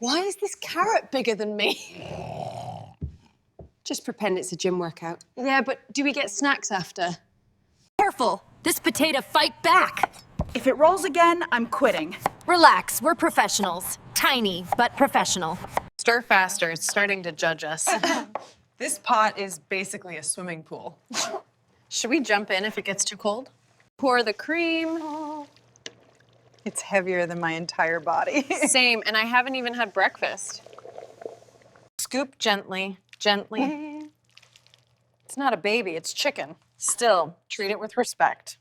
Why is this carrot bigger than me? Just pretend it's a gym workout. Yeah, but do we get snacks after? Careful! This potato fight back! If it rolls again, I'm quitting. Relax, we're professionals. Tiny, but professional. Stir faster, it's starting to judge us. This pot is basically a swimming pool. Should we jump in if it gets too cold? Pour the cream. It's heavier than my entire body. Same, and I haven't even had breakfast. Scoop gently, gently. It's not a baby, it's chicken. Still, treat it with respect.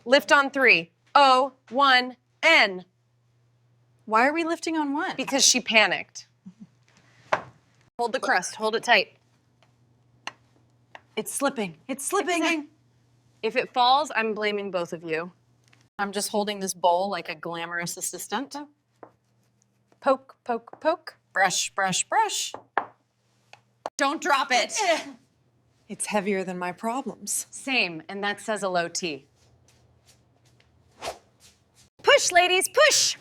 Lift on 3. O, 1, N. Why are we lifting on one? Because she panicked. Hold the crust, hold it tight. It's slipping. It's slipping. If it falls, I'm blaming both of you. I'm just holding this bowl like a glamorous assistant. Poke, poke, poke. Brush, brush, brush. Don't drop it. It's heavier than my problems. Same, and that says a low T. Push, ladies, push!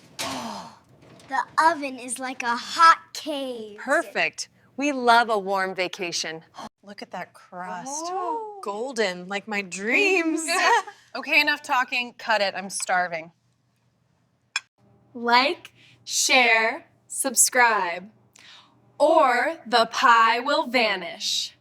The oven is like a hot cave. Perfect. We love a warm vacation. Look at that crust. Oh. Golden, like my dreams. Okay, enough talking. Cut it. I'm starving. Like, share, subscribe, or the pie will vanish.